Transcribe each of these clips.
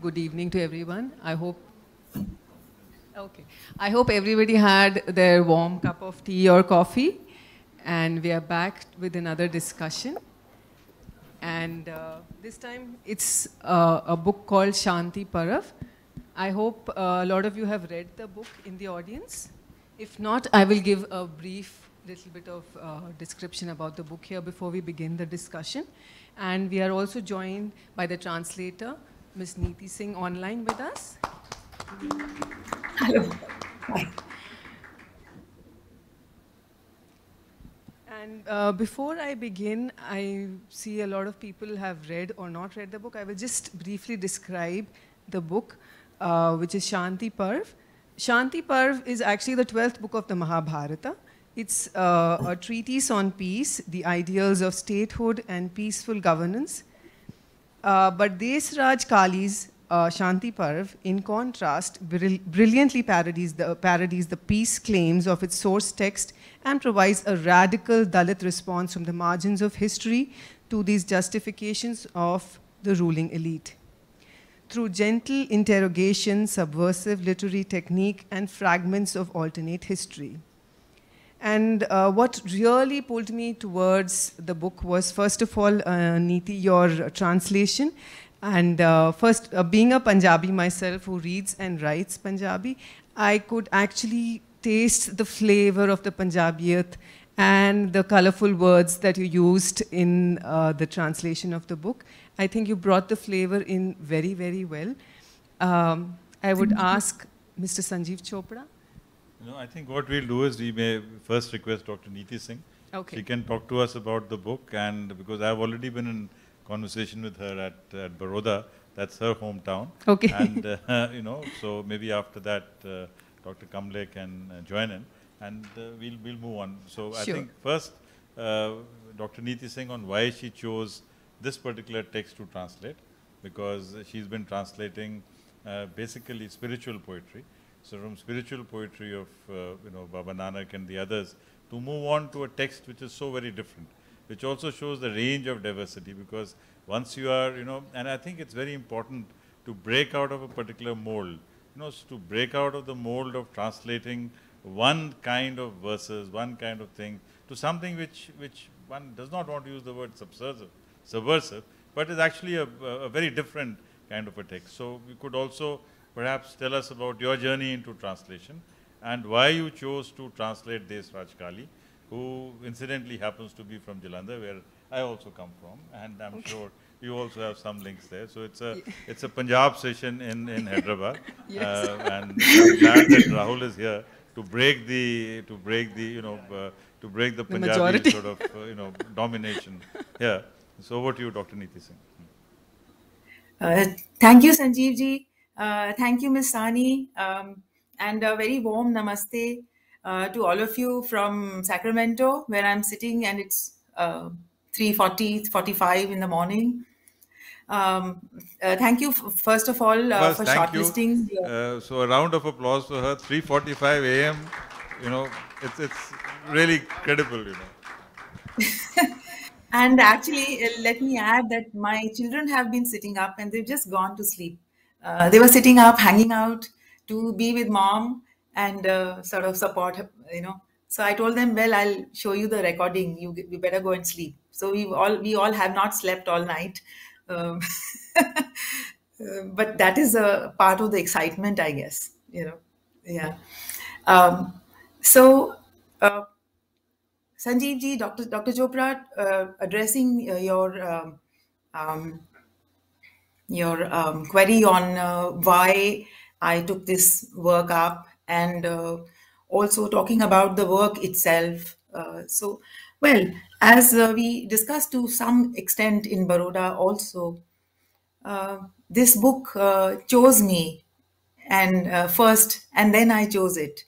good evening to everyone. I hope everybody had their warm cup of tea or coffee, and we are back with another discussion. And this time it's a book called Shanti Parav. I hope a lot of you have read the book in the audience. If not, I will give a brief little bit of description about the book here before we begin the discussion. And we are also joined by the translator, Ms. Neeti Singh, online with us. Hello. Hi. And before I begin, I see a lot of people have read or not read the book. I will just briefly describe the book, which is Shanti Parv. Shanti Parv is actually the 12th book of the Mahabharata. It's a treatise on peace, the ideals of statehood and peaceful governance. But Desraj Kali's Shanti Parv, in contrast, brilliantly parodies the peace claims of its source text and provides a radical Dalit response from the margins of history to these justifications of the ruling elite. Through gentle interrogation, subversive literary technique, and fragments of alternate history. And what really pulled me towards the book was, first of all, Neeti, your translation. And first, being a Punjabi myself who reads and writes Punjabi, I could actually taste the flavor of the Punjabiyat and the colorful words that you used in the translation of the book. I think you brought the flavor in very, very well. I would ask Mr. Sanjeev Chopra. You know, I think what we'll do is we may first request Dr. Neeti Singh. Okay. She can talk to us about the book, and because I've already been in conversation with her at Baroda, that's her hometown. Okay. And, you know, so maybe after that, Dr. Kamble can join in, and we'll move on. So Sure. I think first, Dr. Neeti Singh on why she chose this particular text to translate, because she's been translating basically spiritual poetry. So from spiritual poetry of you know, Baba Nanak and the others, to move on to a text which is so very different, which also shows the range of diversity, because once you are, you know, and I think it's very important to break out of a particular mold, you know, to break out of the mold of translating one kind of verses, one kind of thing, to something which one does not want to use the word subversive, but is actually a very different kind of a text. So we could also perhaps tell us about your journey into translation and why you chose to translate Desraj Kali, who incidentally happens to be from Jalandhar, where I also come from, and I'm sure you also have some links there. So it's a Punjab session in Hyderabad, Yes. and I'm glad that Rahul is here to break the Punjabi majority. sort of domination here. So over to you, Dr. Neeti Singh. Thank you, Sanjeev ji. Thank you, Ms. Sani. And a very warm namaste to all of you from Sacramento, where I'm sitting, and it's 3:45 in the morning. Thank you, first of all, First, for thank you. shortlisting. So a round of applause for her. 3:45 a.m. You know, it's really credible. You know. And actually, let me add that my children have been sitting up and they've just gone to sleep. They were sitting up, hanging out to be with mom and sort of support her, you know. So I told them, well, I'll show you the recording. You better go and sleep. So we all have not slept all night. But that is a part of the excitement, I guess, you know. Yeah. So Sanjeev ji, Dr. Chopra, addressing your query on why I took this work up, and also talking about the work itself. So, well, as we discussed to some extent in Baroda also, this book chose me, and first, and then I chose it.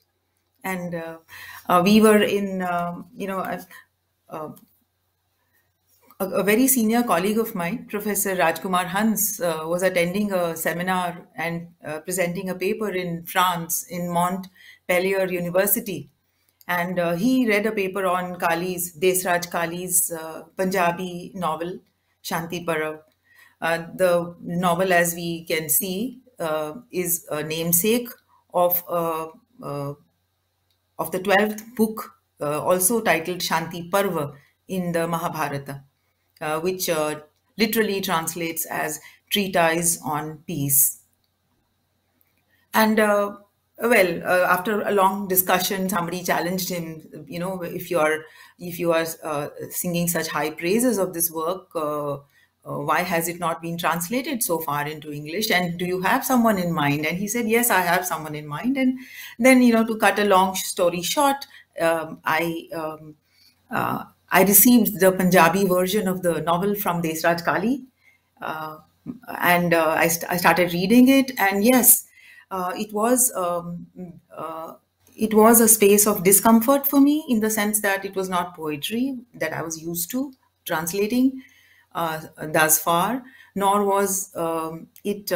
And we were in, you know, a very senior colleague of mine, Professor Rajkumar Hans, was attending a seminar and presenting a paper in France, in Montpellier University. And he read a paper on Desraj Kali's Punjabi novel, Shanti Parav. The novel, as we can see, is a namesake of uh, of the 12th book, also titled Shanti Parva in the Mahabharata, which literally translates as treatise on peace. And after a long discussion, somebody challenged him. If you are singing such high praises of this work, why has it not been translated so far into English? And do you have someone in mind? And he said, yes, I have someone in mind. And then, to cut a long story short, I received the Punjabi version of the novel from Desraj Kali, uh, and I started reading it. And yes, it was it was a space of discomfort for me, in the sense that it was not poetry that I was used to translating thus far, nor was it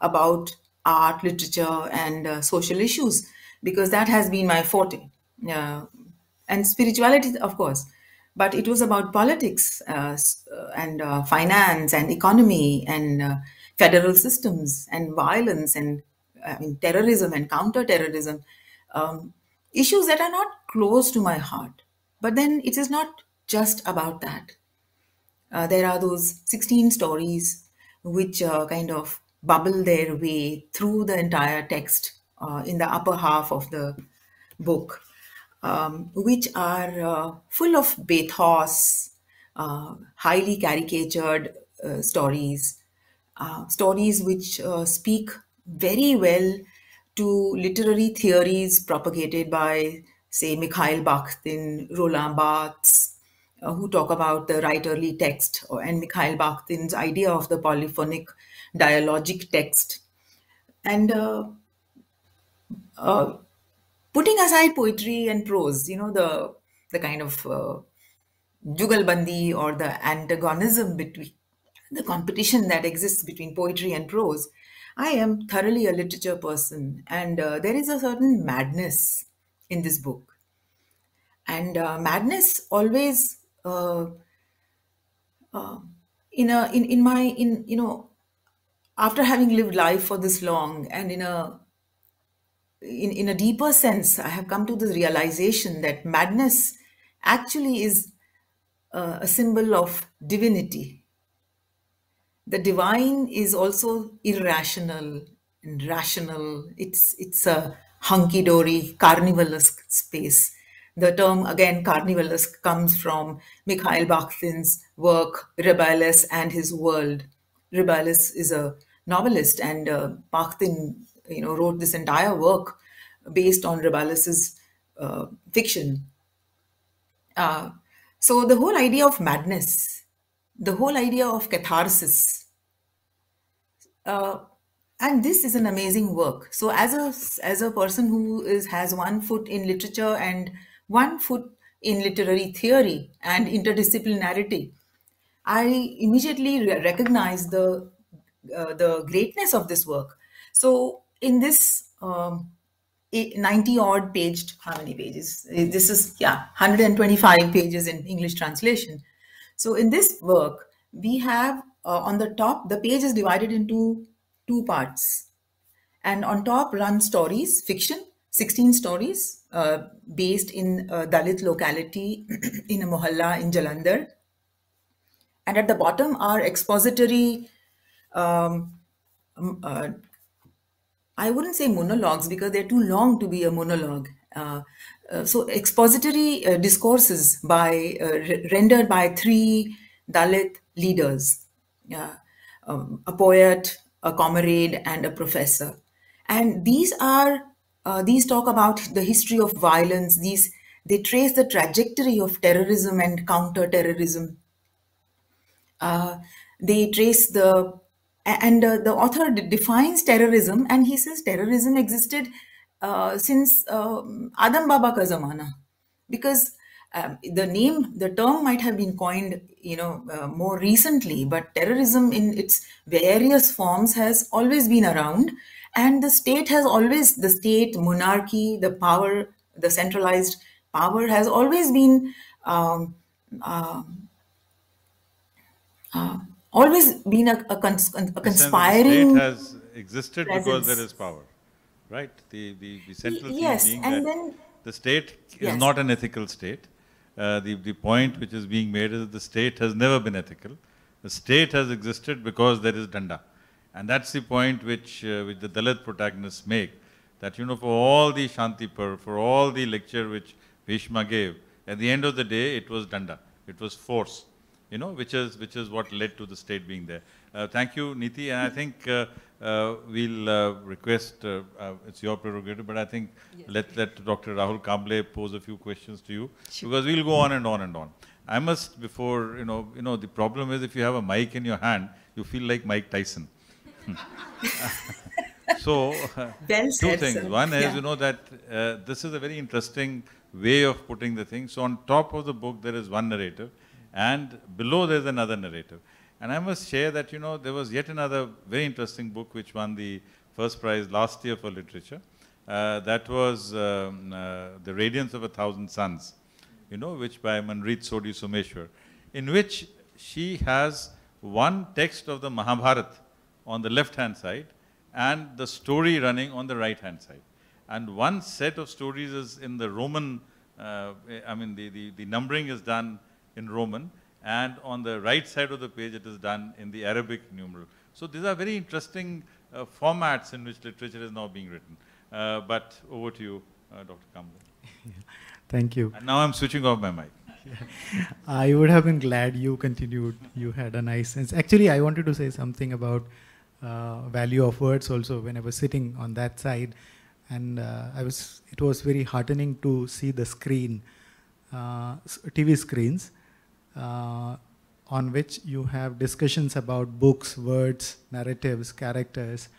about art, literature, and social issues, because that has been my forte, and spirituality, of course. But it was about politics, and finance and economy, and federal systems and violence, and terrorism and counter-terrorism, issues that are not close to my heart. But then it is not just about that. There are those 16 stories which kind of bubble their way through the entire text in the upper half of the book, which are full of bathos, highly caricatured stories, stories which speak very well to literary theories propagated by, say, Mikhail Bakhtin, Roland Barthes, who talk about the writerly text, and Mikhail Bakhtin's idea of the polyphonic dialogic text. And putting aside poetry and prose, the kind of jugalbandi, or the antagonism between the competition that exists between poetry and prose, I am thoroughly a literature person, and there is a certain madness in this book. And madness always, in my, after having lived life for this long, and in a deeper sense, I have come to the realization that madness actually is a symbol of divinity. The divine is also irrational and rational. It's a hunky-dory, carnivalesque space. The term, again, carnivalesque, comes from Mikhail Bakhtin's work, Rabelais and His World. Rabelais is a novelist, and Bakhtin, wrote this entire work based on Rabelais's fiction. So the whole idea of madness, the whole idea of catharsis, and this is an amazing work. So as a person who has one foot in literature and one foot in literary theory and interdisciplinarity, I immediately recognize the greatness of this work. So in this 90 odd paged, how many pages? This is, 125 pages in English translation. So in this work, we have on the top, the page is divided into two parts. And on top run stories, fiction, 16 stories based in a Dalit locality in a mohalla in Jalandhar. And at the bottom are expository, I wouldn't say monologues, because they're too long to be a monologue. So expository discourses rendered by three Dalit leaders, a poet, a comrade, and a professor. And these talk about the history of violence. They trace the trajectory of terrorism and counter-terrorism. They trace the author defines terrorism, and he says terrorism existed since Adam Baba ka zamana, because the term might have been coined, more recently, but terrorism in its various forms has always been around, and the state, monarchy, the power, the centralized power has always been always been a conspiring The state has existed because there presence. is power, right? The central theme Yes, being and that then the state is yes, not an ethical state. The point which is being made is that the state has never been ethical. The state has existed because there is danda. And that's the point which the Dalit protagonists make, that, you know, for all the Shanti Parv, for all the lecture which Bhishma gave, at the end of the day, it was danda, it was force, you know, which is what led to the state being there. Thank you, Niti, and I think we'll request, it's your prerogative, but I think let Dr. Rahul Kamble pose a few questions to you, because we'll go on and on and on. I must, before, you know, the problem is if you have a mic in your hand, you feel like Mike Tyson. So, well two said, things. sir. One is, Yeah. you know, that this is a very interesting way of putting the thing. So, on top of the book, there is one narrative, and below there is another narrative. And I must share that, you know, there was yet another very interesting book which won the first prize last year for literature. That was The Radiance of a Thousand Suns, you know, which by Manrit Sodhi Someshwar, in which she has one text of the Mahabharata on the left-hand side and the story running on the right-hand side. And one set of stories is in the Roman, I mean, the numbering is done in Roman, and on the right side of the page it is done in the Arabic numeral. So these are very interesting formats in which literature is now being written. But over to you, Dr. Kamble. Thank you. And now I'm switching off my mic. I would have been glad you continued. You had a nice sense. Actually, I wanted to say something about value of words also when I was sitting on that side. And it was very heartening to see the screen, TV screens, on which you have discussions about books, words, narratives, characters.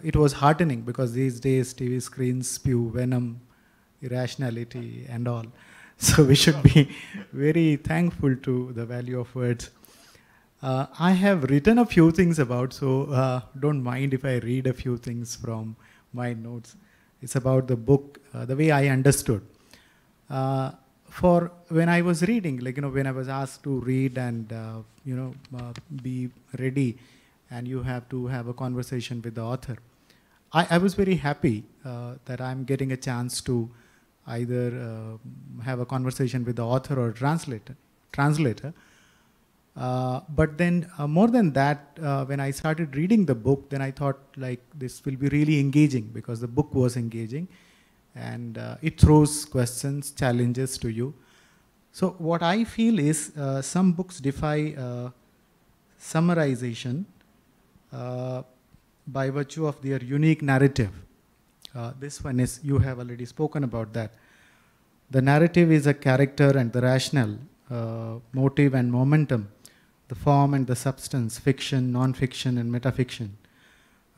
It was heartening because these days TV screens spew venom, irrationality and all. So we should be very thankful to the value of words. I have written a few things about, so don't mind if I read a few things from my notes. It's about the book, the way I understood. For when I was reading, like, you know, when I was asked to read and, be ready, and you have to have a conversation with the author, I was very happy that I'm getting a chance to either have a conversation with the author or translator. But then more than that, when I started reading the book, then I thought like this will be really engaging because the book was engaging and it throws questions, challenges to you. So what I feel is some books defy summarization by virtue of their unique narrative. This one is, you have already spoken about that. The narrative is a character and the rationale, motive and momentum, the form and the substance, fiction, non-fiction and metafiction.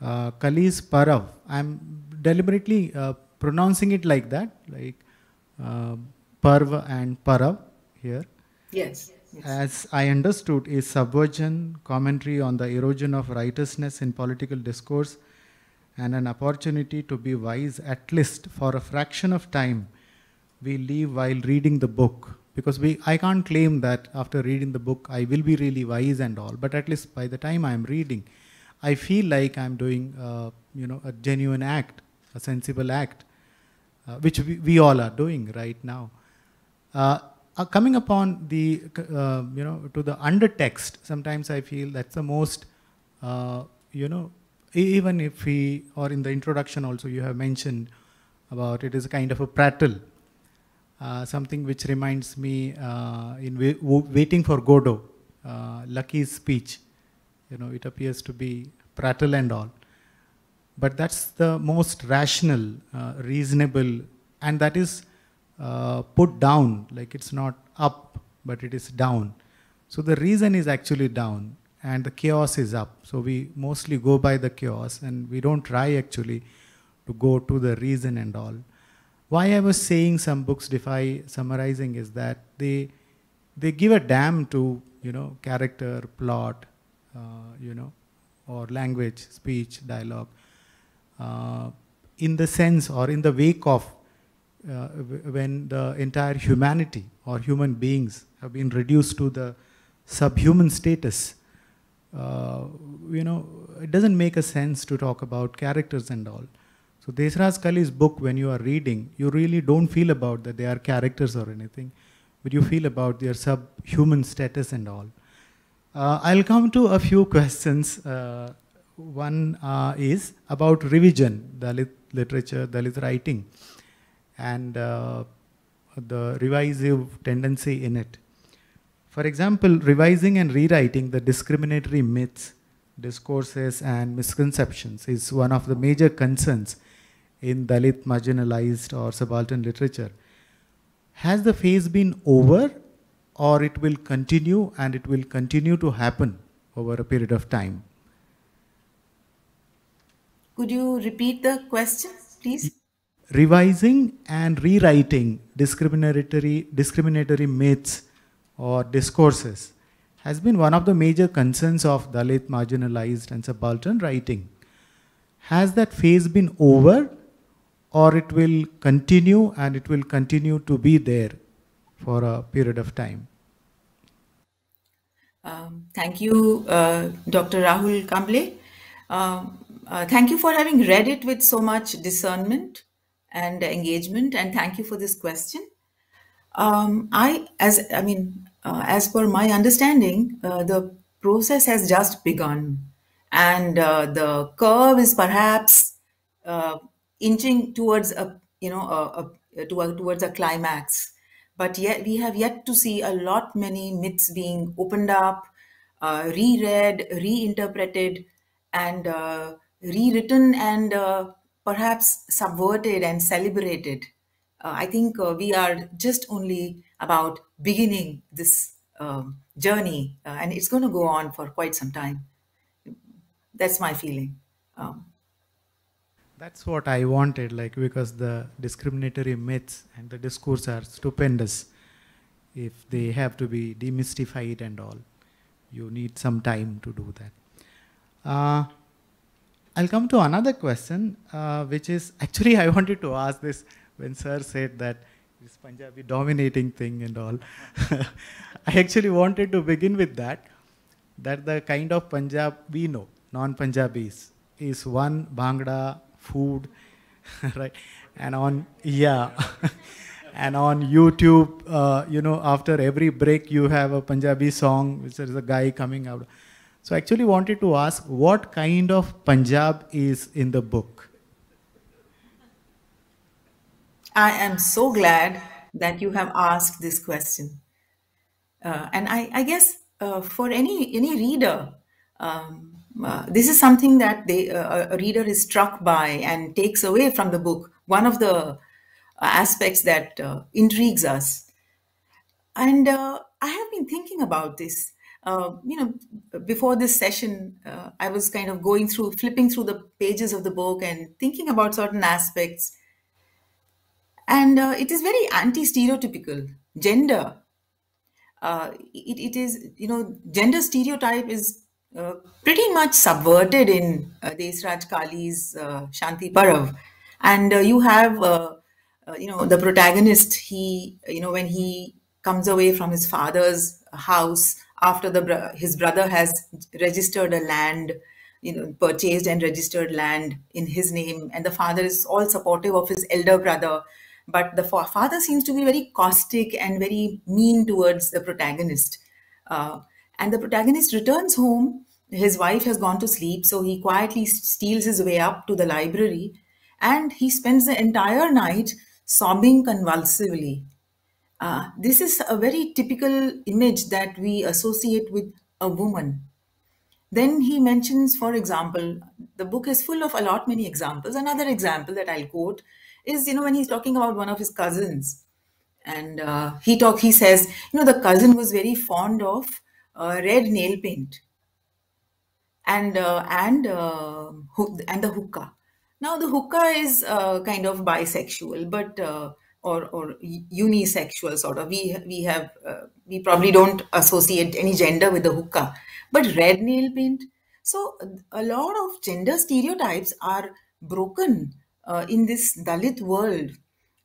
Kali's Parav, I'm deliberately pronouncing it like that, like Parv and Parav here. Yes. As I understood, is subversion, commentary on the erosion of righteousness in political discourse, and an opportunity to be wise, at least for a fraction of time we live while reading the book. Because I can't claim that after reading the book I will be really wise and all, but at least by the time I'm reading, I feel like I'm doing a genuine act, a sensible act, which we all are doing right now. Coming upon the, to the undertext, sometimes I feel that's the most, even if or in the introduction also you have mentioned about it is a kind of a prattle, something which reminds me in Waiting for Godot, Lucky's speech, it appears to be prattle and all. But that's the most rational, reasonable, and that is put down, like it's not up, but it is down. So the reason is actually down and the chaos is up. So we mostly go by the chaos and we don't try actually to go to the reason and all. Why I was saying some books defy summarizing is that they give a damn to, character, plot, or language, speech, dialogue, in the sense or in the wake of when the entire humanity or human beings have been reduced to the subhuman status, uh, it doesn't make a sense to talk about characters and all. So Desraj Kali's book, when you are reading, you really don't feel about that they are characters or anything, but you feel about their subhuman status and all. I'll come to a few questions. One is about revision, Dalit literature, Dalit writing, and the revisive tendency in it. For example, revising and rewriting the discriminatory myths, discourses, and misconceptions is one of the major concerns in Dalit marginalized or subaltern literature. Has the phase been over, or it will continue, and it will continue to happen over a period of time? Could you repeat the question, please? Revising and rewriting discriminatory myths or discourses has been one of the major concerns of Dalit marginalized and subaltern writing. Has that phase been over, or it will continue, and it will continue to be there for a period of time? Thank you, Dr. Rahul Kamble. Thank you for having read it with so much discernment and engagement, and thank you for this question. As per my understanding, the process has just begun, and the curve is perhaps inching towards towards a climax. But yet we have yet to see a lot many myths being opened up, reread, reinterpreted, and rewritten, and perhaps subverted and celebrated. I think we are just only about beginning this journey, and it's going to go on for quite some time. That's my feeling. That's what I wanted, like, because the discriminatory myths and the discourse are stupendous. If they have to be demystified and all, you need some time to do that. I'll come to another question, which is, actually I wanted to ask this when sir said that this Punjabi dominating thing and all. I actually wanted to begin with that the kind of Punjab we know, non-Punjabis, is one Bhangra, food, right? And on, yeah, and on YouTube, after every break you have a Punjabi song, which is a guy coming out. So I actually wanted to ask, what kind of Punjab is in the book? I am so glad that you have asked this question. And I guess for any reader, this is something that a reader is struck by and takes away from the book. One of the aspects that intrigues us. And I have been thinking about this. Before this session, I was kind of flipping through the pages of the book and thinking about certain aspects. And it is very anti-stereotypical. Gender. It is, gender stereotype is pretty much subverted in Desraj Kali's Shanti Parav. And you have, the protagonist, when he comes away from his father's house after his brother has registered a land, purchased and registered land in his name, and the father is all supportive of his elder brother. But the father seems to be very caustic and very mean towards the protagonist. And the protagonist returns home. His wife has gone to sleep, so he quietly steals his way up to the library, and he spends the entire night sobbing convulsively. This is a very typical image that we associate with a woman. Then he mentions, for example, the book is full of a lot many examples. Another example that I'll quote is, when he's talking about one of his cousins, and he says, the cousin was very fond of red nail paint and the hookah. Now the hookah is kind of bisexual, but or unisexual sort of. We probably don't associate any gender with the hookah, but red nail paint. So a lot of gender stereotypes are broken in this Dalit world,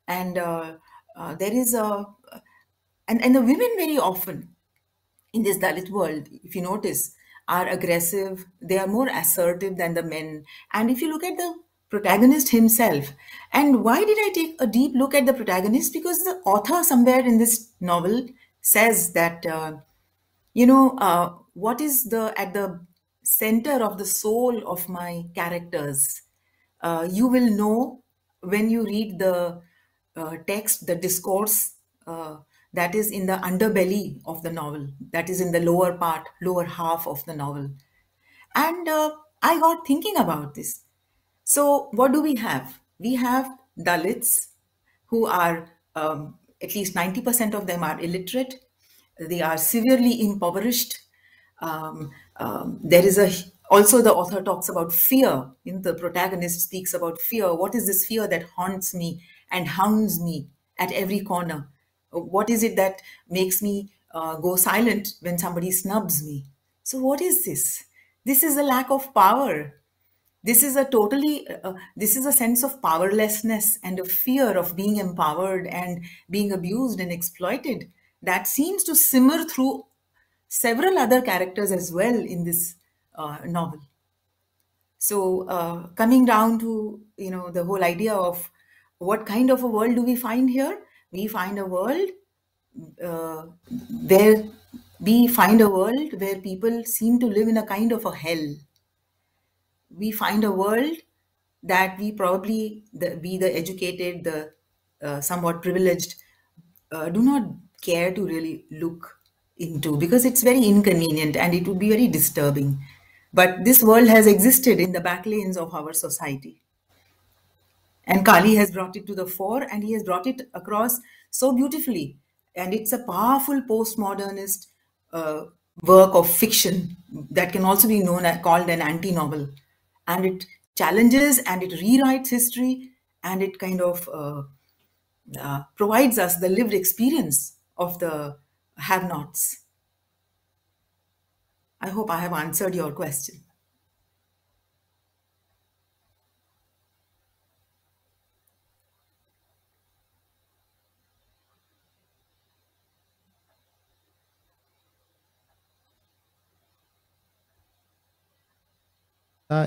and there is and the women very often in this Dalit world, if you notice, are aggressive, they are more assertive than the men. And if you look at the protagonist himself, and why did I take a deep look at the protagonist? Because the author somewhere in this novel says that, what is at the center of the soul of my characters? You will know when you read the text, the discourse that is in the underbelly of the novel, that is in the lower half of the novel. And I got thinking about this. So, what do we have? We have Dalits who are, at least 90% of them are illiterate. They are severely impoverished. There is also the author talks about fear. The protagonist speaks about fear. What is this fear that haunts me and hounds me at every corner? What is it that makes me go silent when somebody snubs me? So what is this? This is a lack of power. This is this is a sense of powerlessness and a fear of being empowered and being abused and exploited that seems to simmer through several other characters as well in this novel. So coming down to, the whole idea of what kind of a world do we find here? We find a world where people seem to live in a kind of a hell. We find a world that we probably, we the educated, the somewhat privileged, do not care to really look into, because it's very inconvenient and it would be very disturbing. But this world has existed in the back lanes of our society. And Kali has brought it to the fore, and he has brought it across so beautifully. And it's a powerful postmodernist work of fiction that can also be called an anti-novel. And it challenges and it rewrites history, and it kind of provides us the lived experience of the have-nots. I hope I have answered your question.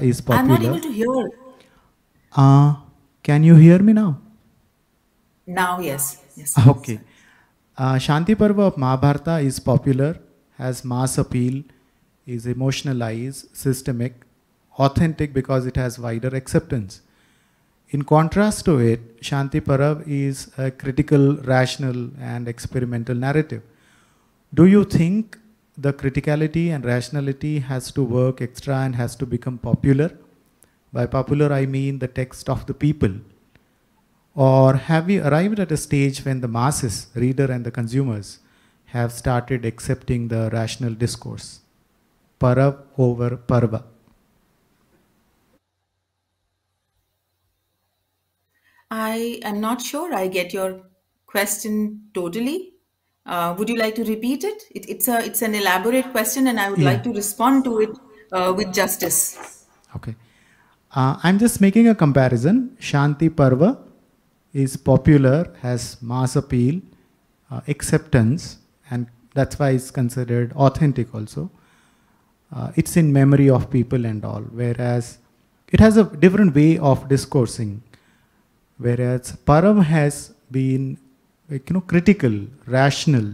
Is popular. I'm not able to hear. Can you hear me now? Now, yes. Okay. Shanti Parva of Mahabharata is popular, has mass appeal, is emotionalized, systemic, authentic because it has wider acceptance. In contrast to it, Shanti Parv is a critical, rational, and experimental narrative. Do you think the criticality and rationality has to work extra and has to become popular? By popular, I mean the text of the people. Or have we arrived at a stage when the masses, reader and the consumers, have started accepting the rational discourse? Parav over Parva. I am not sure I get your question totally. Would you like to repeat it? It's an elaborate question, and I would like to respond to it with justice. Okay. I'm just making a comparison. Shanti Parva is popular, has mass appeal, acceptance, and that's why it's considered authentic also. It's in memory of people and all, whereas it has a different way of discoursing. Whereas Parv has been, critical, rational.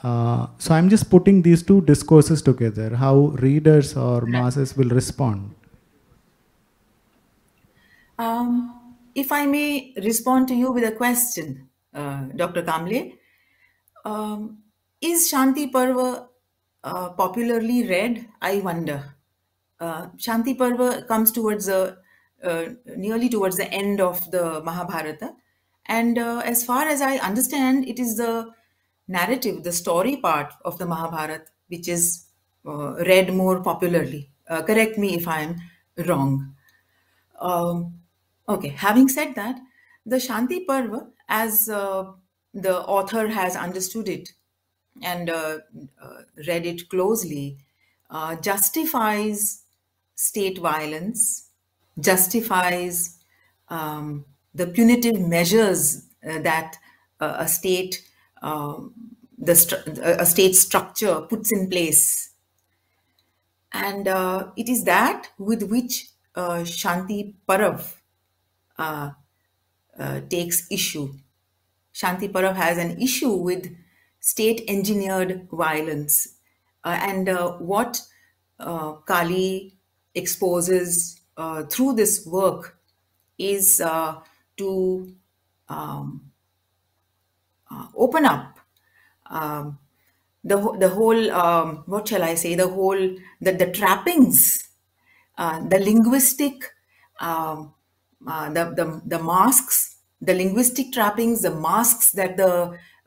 So I'm just putting these two discourses together, how readers or masses will respond. If I may respond to you with a question, Dr. Kamble, is Shanti Parva popularly read? I wonder. Shanti Parva comes towards nearly towards the end of the Mahabharata, and as far as I understand, it is the narrative, the story part of the Mahabharata, which is read more popularly. Correct me if I am wrong. Okay, having said that, the Shanti Parva, as the author has understood it and read it closely, justifies state violence, justifies the punitive measures that a state structure puts in place And it is that with which Shanti Parav takes issue. Shanti Parav has an issue with state engineered violence. And what Kali exposes through this work is to open up um, the whole, what shall I say, the trappings, the linguistic, um, the masks, the linguistic trappings, the masks that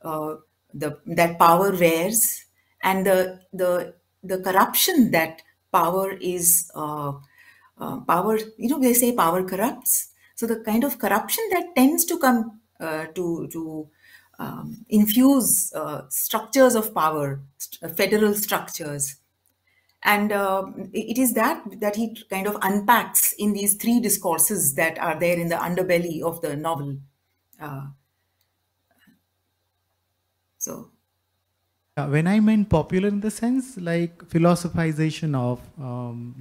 that power wears, and the corruption that power is. Power, they say power corrupts. So the kind of corruption that tends to come to infuse structures of power, federal structures. And it is that he kind of unpacks in these three discourses that are there in the underbelly of the novel. Uh, so When I meant popular in the sense like philosophization of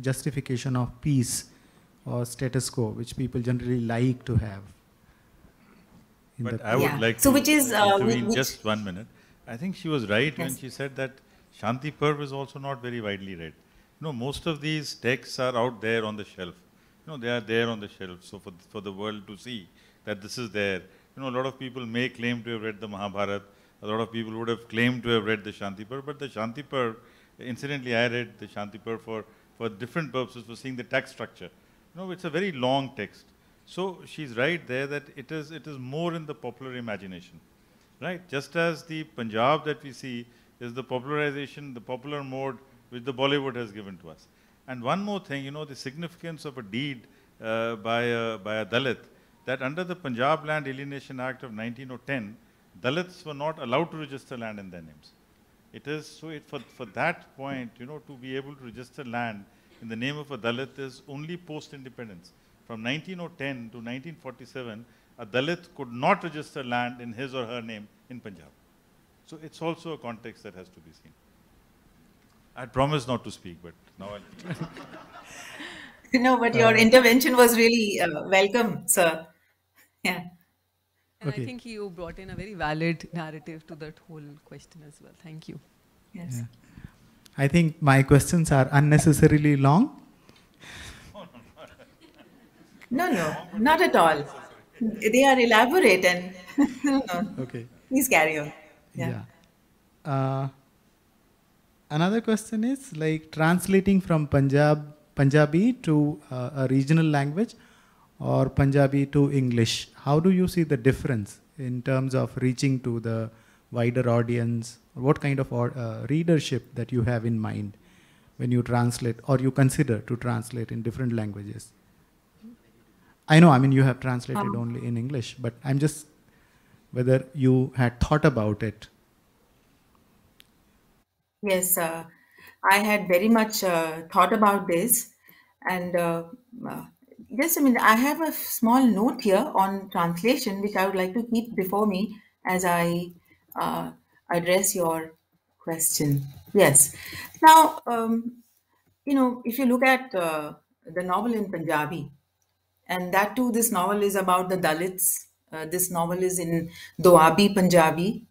justification of peace or status quo, which people generally like to have. But I would like so to which is intervene just 1 minute. I think she was right when Yes. she said that Shanti Parv is also not very widely read. Most of these texts are out there on the shelf. They are there on the shelf. So for the world to see that this is there. A lot of people may claim to have read the Mahabharata. A lot of people would have claimed to have read the Shanti Parv. But the Shanti Parv, incidentally, I read the Shanti Parv for different purposes, for seeing the text structure. It's a very long text. So she's right there that it is more in the popular imagination, right? Just as the Punjab that we see is the popularization, the popular mode which the Bollywood has given to us. And one more thing, the significance of a deed by a Dalit, that under the Punjab Land Alienation Act of 1910, Dalits were not allowed to register land in their names. It is so for that point, to be able to register land in the name of a Dalit is only post-independence. From 1910 to 1947, a Dalit could not register land in his or her name in Punjab. So it's also a context that has to be seen. I promised not to speak, but now I'll. No, but your intervention was really welcome, sir. Yeah. And Okay. I think you brought in a very valid narrative to that whole question as well. Thank you. Yes. Yeah. I think my questions are unnecessarily long. No, not at all. They are elaborate and no. Okay. Please carry on. Yeah. Another question is like translating from Punjabi to a regional language or Punjabi to English. How do you see the difference in terms of reaching to the wider audience? What kind of readership that you have in mind when you translate or you consider to translate in different languages? I know, you have translated only in English, but I'm just whether you had thought about it. Yes, I had very much thought about this, and yes, I have a small note here on translation which I would like to keep before me as I address your question. Yes. Now, if you look at the novel in Punjabi, and that too, this novel is about the Dalits. This novel is in Doabi Punjabi.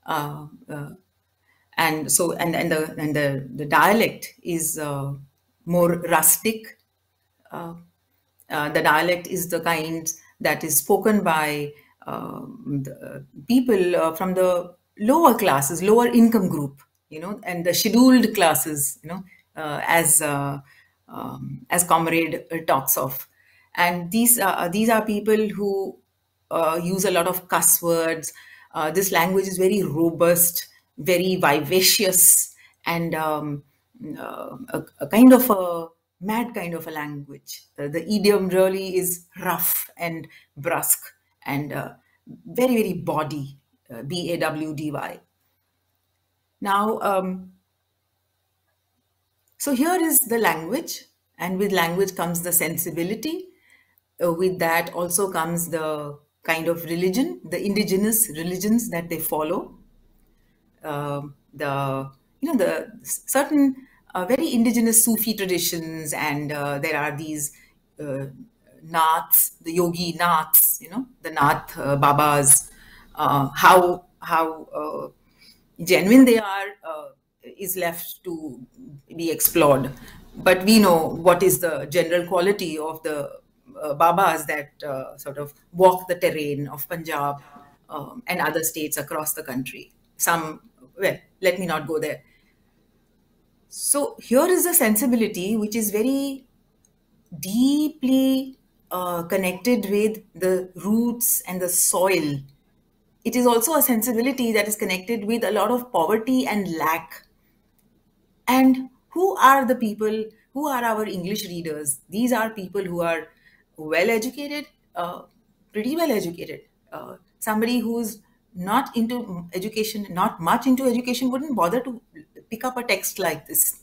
Uh, uh, and so the dialect is more rustic. The dialect is the kind that is spoken by the people from the lower classes, lower income group, and the scheduled classes, as Comrade talks of. And these are people who use a lot of cuss words. This language is very robust, very vivacious, and a kind of a mad kind of a language. The idiom really is rough and brusque and very, very bawdy, B-A-W-D-Y. Now, so here is the language, and with language comes the sensibility. With that also comes the kind of religion, the indigenous religions that they follow. The certain very indigenous Sufi traditions, and there are these Naths, the yogi Naths, the Nath Babas, how genuine they are is left to be explored. But we know what is the general quality of the Babas that sort of walk the terrain of Punjab and other states across the country. Well, let me not go there. So here is a sensibility which is very deeply connected with the roots and the soil. It is also a sensibility that is connected with a lot of poverty and lack. And who are the people, who are our English readers? These are people who are well educated, pretty well educated. Somebody who's not into education, not much into education, wouldn't bother to pick up a text like this.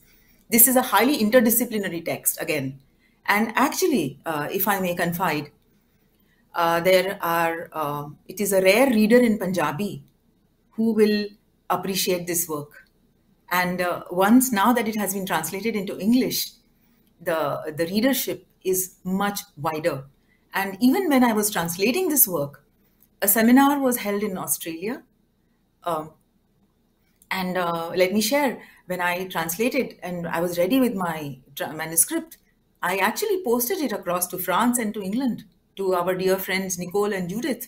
This is a highly interdisciplinary text again. And actually, if I may confide, it is a rare reader in Punjabi who will appreciate this work. And once now that it has been translated into English, the readership is much wider. And even when I was translating this work, a seminar was held in Australia. And let me share, when I translated and I was ready with my manuscript, I actually posted it across to France and to England, to our dear friends Nicole and Judith.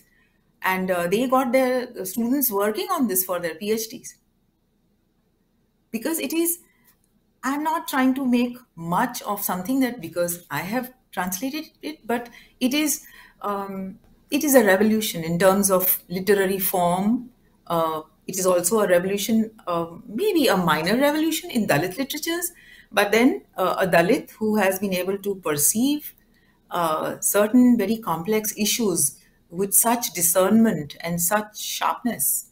And they got their students working on this for their PhDs. Because I'm not trying to make much of something that because I have translated it, but it is a revolution in terms of literary form. It is also a revolution, maybe a minor revolution in Dalit literatures, but then a Dalit who has been able to perceive certain very complex issues with such discernment and such sharpness.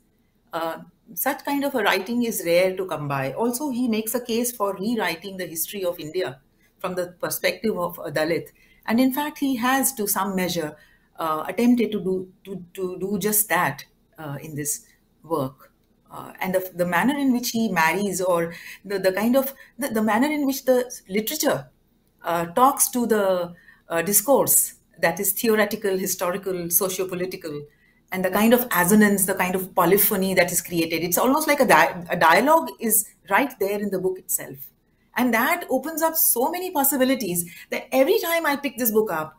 Such kind of a writing is rare to come by. Also, he makes a case for rewriting the history of India from the perspective of a Dalit. And in fact, he has, to some measure, attempted to do just that in this work. And the manner in which he marries, or the manner in which the literature talks to the discourse, that is theoretical, historical, socio-political, and the kind of assonance, the kind of polyphony that is created. It's almost like a dialogue is right there in the book itself. And that opens up so many possibilities that every time I pick this book up,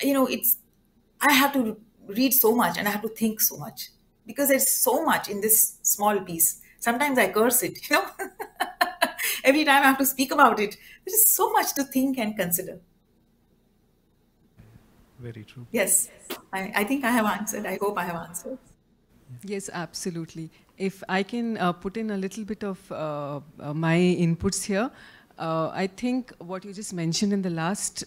I have to read so much and I have to think so much, because there's so much in this small piece. Sometimes I curse it, Every time I have to speak about it, there is so much to think and consider. Very true. Yes, I think I have answered. I hope I have answered. Yes, absolutely. If I can put in a little bit of my inputs here, I think what you just mentioned in the last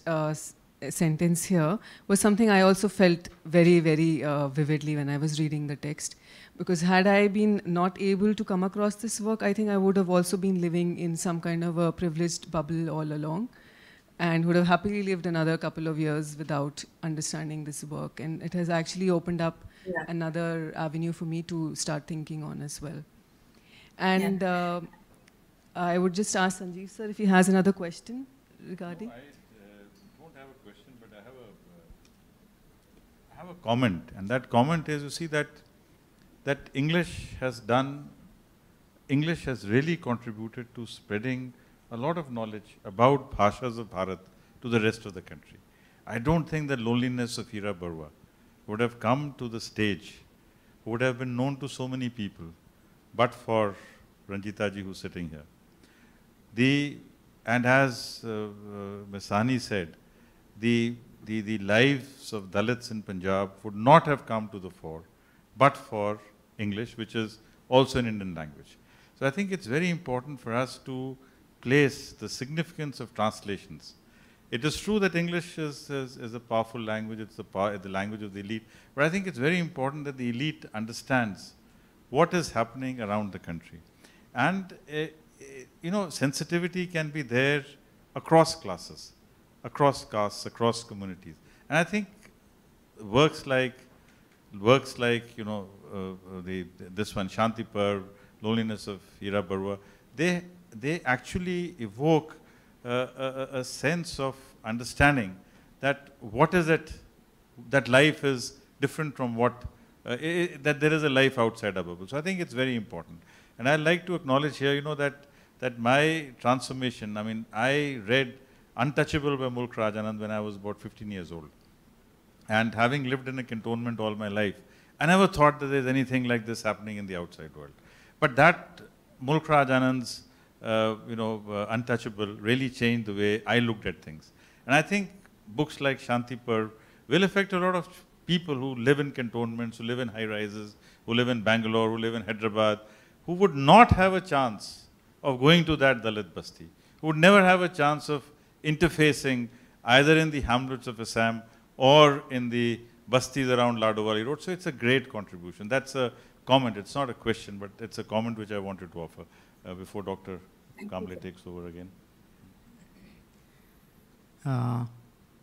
sentence here was something I also felt very, very vividly when I was reading the text. Because had I been not able to come across this work, I think I would have also been living in some kind of a privileged bubble all along, and would have happily lived another couple of years without understanding this work. And it has actually opened up another avenue for me to start thinking on as well. And I would just ask Sanjeev sir if he has another question regarding. I don't have a question, but I have a comment. And that comment is, you see, that English has really contributed to spreading a lot of knowledge about Bhashas of Bharat to the rest of the country. I don't think the loneliness of Hira Barua would have come to the stage, would have been known to so many people, but for Ranjita ji, who's sitting here. And as Ms. Sahni said, the lives of Dalits in Punjab would not have come to the fore, but for English, which is also an Indian language. So I think it's very important for us to place the significance of translations. It is true that English is a powerful language, it's the language of the elite, but I think it's very important that the elite understands what is happening around the country. And, sensitivity can be there across classes, across castes, across communities. And I think works like this one, Shanti Parv, Loneliness of Hira Barua, they they actually evoke a sense of understanding that what is it, that life is different from what, that there is a life outside our bubble. So I think it's very important. And I'd like to acknowledge here, that my transformation, I mean, I read Untouchable by Mulk Raj Anand when I was about 15 years old. And having lived in a cantonment all my life, I never thought that there's anything like this happening in the outside world. But that Mulk Raj Anand's, Untouchable really changed the way I looked at things. And I think books like Shanti Parv will affect a lot of people who live in cantonments, who live in high rises, who live in Bangalore, who live in Hyderabad, who would not have a chance of going to that Dalit Basti, who would never have a chance of interfacing either in the hamlets of Assam or in the bastis around Ladowali Road. So it's a great contribution. That's a comment. It's not a question, but it's a comment which I wanted to offer before Dr. Kamble takes over again.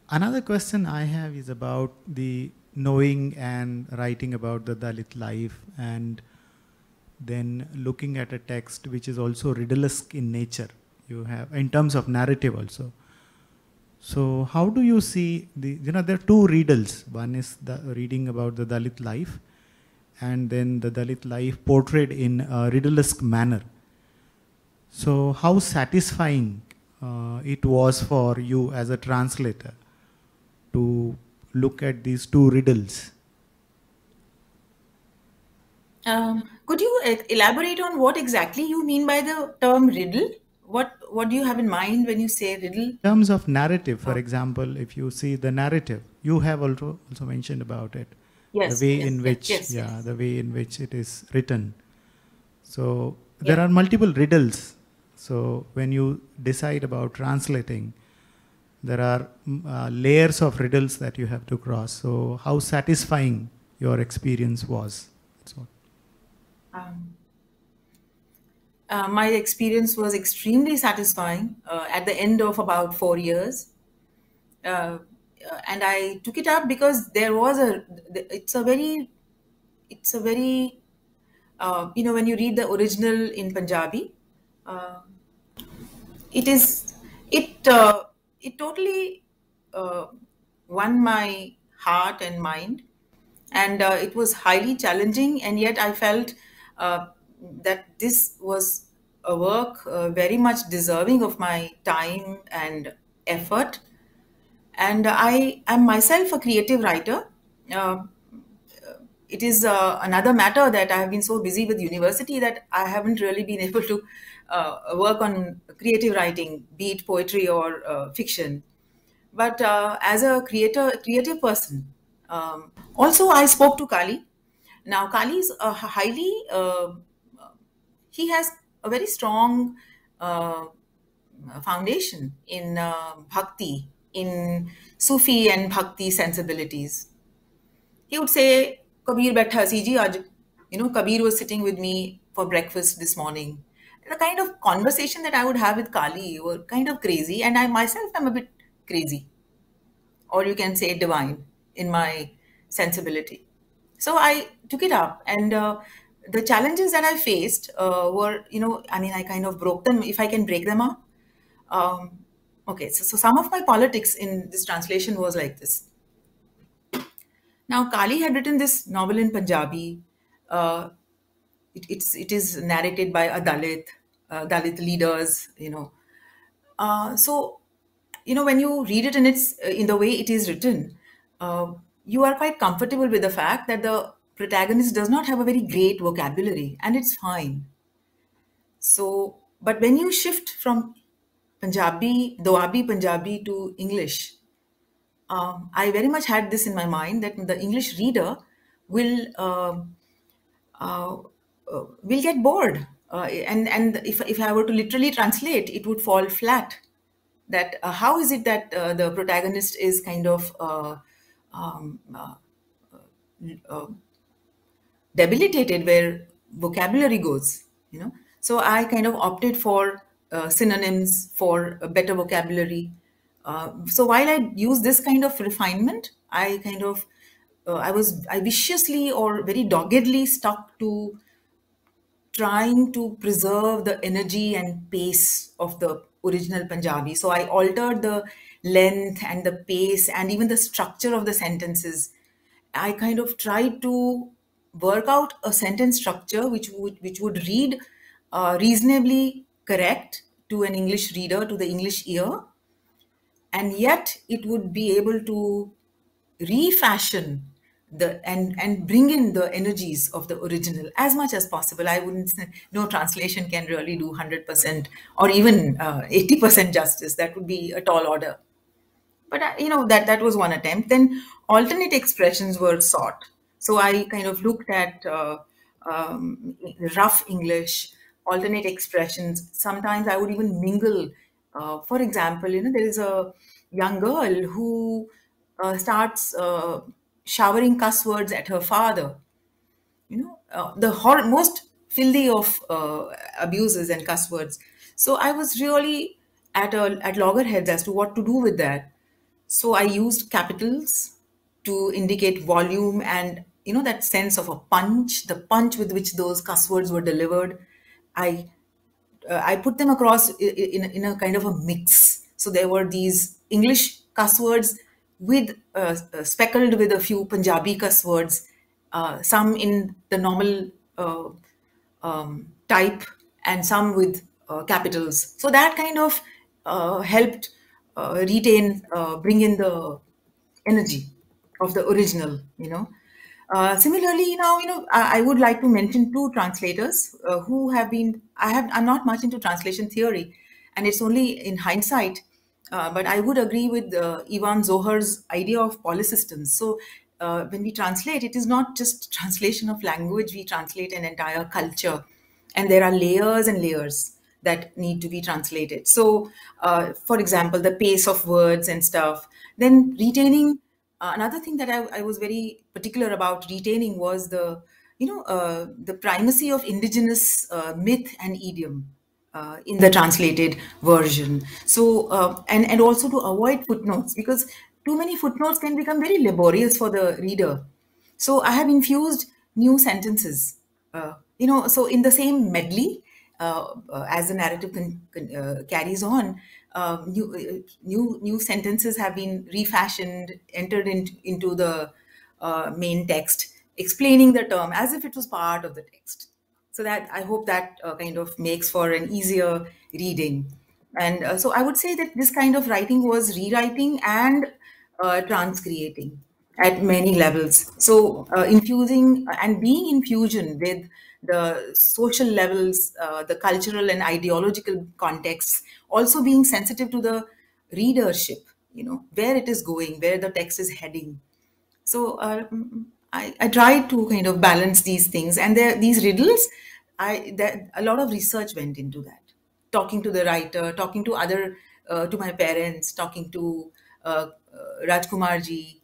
Another question I have is about the knowing and writing about the Dalit life, and then looking at a text which is also riddlesque in nature. You have, in terms of narrative also. So how do you see there are two riddles. One is the reading about the Dalit life, and then the Dalit life portrayed in a riddlesque manner. So how satisfying it was for you as a translator to look at these two riddles? Could you elaborate on what exactly you mean by the term riddle? What do you have in mind when you say riddle? In terms of narrative, for example, if you see the narrative, you have also mentioned about it. Yes. The way in which, the way in which it is written. So there are multiple riddles. So when you decide about translating, there are layers of riddles that you have to cross. So how satisfying your experience was? So. My experience was extremely satisfying at the end of about 4 years. And I took it up because there was it's a very, when you read the original in Punjabi, it totally won my heart and mind. And it was highly challenging, and yet I felt that this was a work very much deserving of my time and effort. And I am myself a creative writer. It is another matter that I have been so busy with university that I haven't really been able to work on creative writing, be it poetry or fiction. But as a creative person, also I spoke to Kali. Now Kali is he has a very strong foundation in bhakti, in Sufi and bhakti sensibilities. He would say, Kabir baitha si ji aaj, Kabir was sitting with me for breakfast this morning. The kind of conversation that I would have with Kali were kind of crazy, and I myself am a bit crazy, or you can say divine in my sensibility. So I took it up, and the challenges that I faced were, I kind of broke them, if I can break them up. Okay, so some of my politics in this translation was like this. Now, Kali had written this novel in Punjabi. It is narrated by a Dalit leaders, So, when you read it in the way it is written, you are quite comfortable with the fact that the protagonist does not have a very great vocabulary, and it's fine. So, but when you shift from Doabi Punjabi to English, I very much had this in my mind that the English reader will get bored, and if I were to literally translate, it would fall flat. That how is it that the protagonist is kind of debilitated where vocabulary goes, So I kind of opted for synonyms, for a better vocabulary. So while I use this kind of refinement, I kind of I viciously or very doggedly stuck to trying to preserve the energy and pace of the original Punjabi. So I altered the length and the pace and even the structure of the sentences. I kind of tried to work out a sentence structure which would read reasonably correct to an English reader, to the English ear, and yet it would be able to refashion and bring in the energies of the original as much as possible. I wouldn't say no translation can really do 100% or even 80% justice. That would be a tall order. But that was one attempt. Then alternate expressions were sought. So I kind of looked at rough English, alternate expressions. Sometimes I would even mingle. For example, there is a young girl who starts showering cuss words at her father. The most filthy of abuses and cuss words. So I was really at loggerheads as to what to do with that. So I used capitals to indicate volume and that sense of a punch, the punch with which those cuss words were delivered. I put them across in a kind of a mix. So there were these English cuss words with speckled with a few Punjabi cuss words, some in the normal type and some with capitals. So that kind of helped bring in the energy of the original. Similarly, now I would like to mention two translators who have been. I'm not much into translation theory, and it's only in hindsight. But I would agree with Ivan Zohar's idea of polysystems. So when we translate, it is not just translation of language. We translate an entire culture, and there are layers and layers that need to be translated. So, for example, the pace of words and stuff. Then retaining. Another thing that I was very particular about retaining was the primacy of indigenous myth and idiom in the translated version. So, and also to avoid footnotes, because too many footnotes can become very laborious for the reader. So I have infused new sentences, so in the same medley, as the narrative carries on, new sentences have been refashioned, entered into the main text, explaining the term as if it was part of the text. So that I hope that kind of makes for an easier reading. And so I would say that this kind of writing was rewriting and transcreating at many levels. So infusing and being in fusion with the social levels, the cultural and ideological contexts, also being sensitive to the readership, where it is going, where the text is heading. So I tried to kind of balance these things, and these riddles, a lot of research went into that. Talking to the writer, talking to to my parents, talking to Rajkumarji,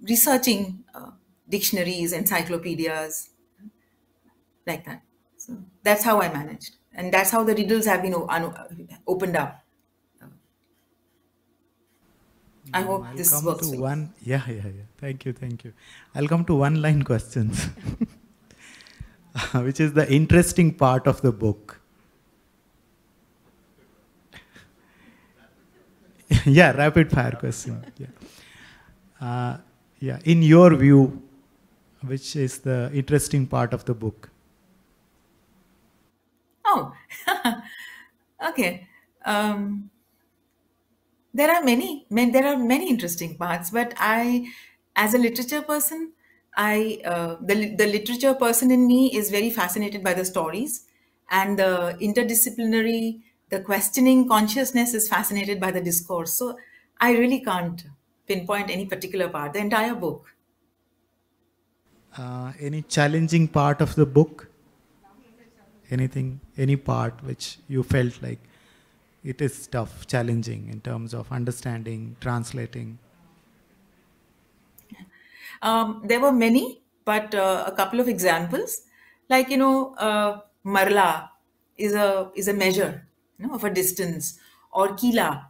researching dictionaries, encyclopedias, like that. So that's how I managed, and that's how the riddles have been opened up. I hope I'll this come works. to one. Yeah. Thank you. I'll come to one-line questions, which is the interesting part of the book. Yeah, rapid-fire question. Yeah. In your view, which is the interesting part of the book? Oh, okay. There are many interesting parts, but as a literature person, the literature person in me is very fascinated by the stories, and the interdisciplinary, the questioning consciousness is fascinated by the discourse. So I really can't pinpoint any particular part. The entire book. Any challenging part of the book? Anything, any part which you felt like it is tough, challenging in terms of understanding, translating? There were many, but a couple of examples, like marla is a measure, of a distance, or kila,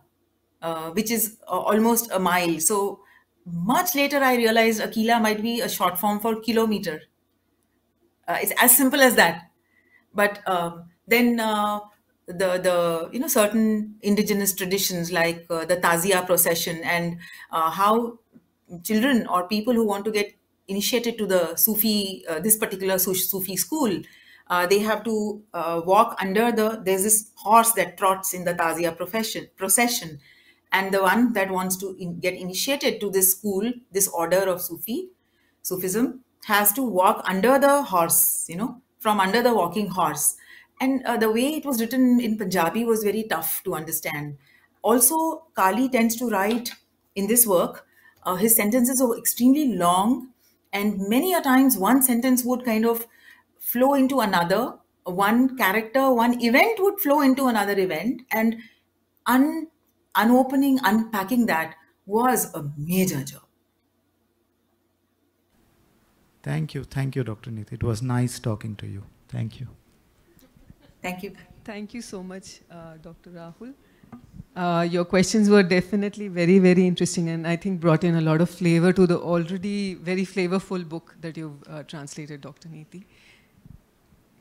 which is almost a mile. So much later, I realized a kila might be a short form for kilometer. It's as simple as that. But then the certain indigenous traditions like the Tazia procession, and how children or people who want to get initiated to the Sufi, this particular Sufi school, they have to walk under there's this horse that trots in the Tazia procession. And the one that wants to get initiated to this school, this order of Sufism, has to walk under the horse, from under the walking horse. And the way it was written in Punjabi was very tough to understand. Also, Kali tends to write in this work, his sentences are extremely long, and many a times one sentence would kind of flow into another. One character, one event would flow into another event, and unpacking that was a major job. Thank you, Dr. Neeti. It was nice talking to you. Thank you. Thank you. Thank you so much, Dr. Rahul. Your questions were definitely very, very interesting, and I think brought in a lot of flavor to the already very flavorful book that you've translated, Dr. Neeti.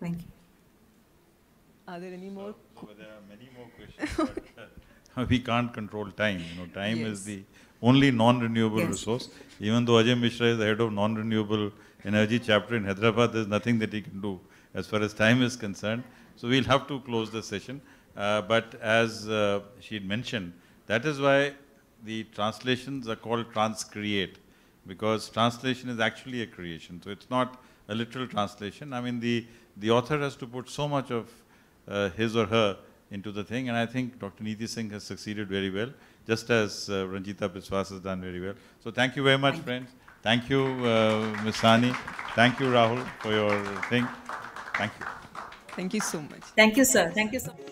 Thank you. Are there any more? There are many more questions, but we can't control time. Time Yes. is the only non-renewable Yes. resource. Even though Ajay Mishra is the head of non-renewable energy chapter in Hyderabad, there's nothing that he can do as far as time is concerned. So we'll have to close the session. But as she had mentioned, that is why the translations are called transcreate, because translation is actually a creation. So it's not a literal translation. I mean, the author has to put so much of his or her into the thing, and I think Dr. Neeti Singh has succeeded very well, just as Ranjita Biswas has done very well. So thank you very much, friends. Thank you, Ms. Sani. Thank you, Rahul, for your thing. Thank you. Thank you so much. Thank you, sir. Thank you so much.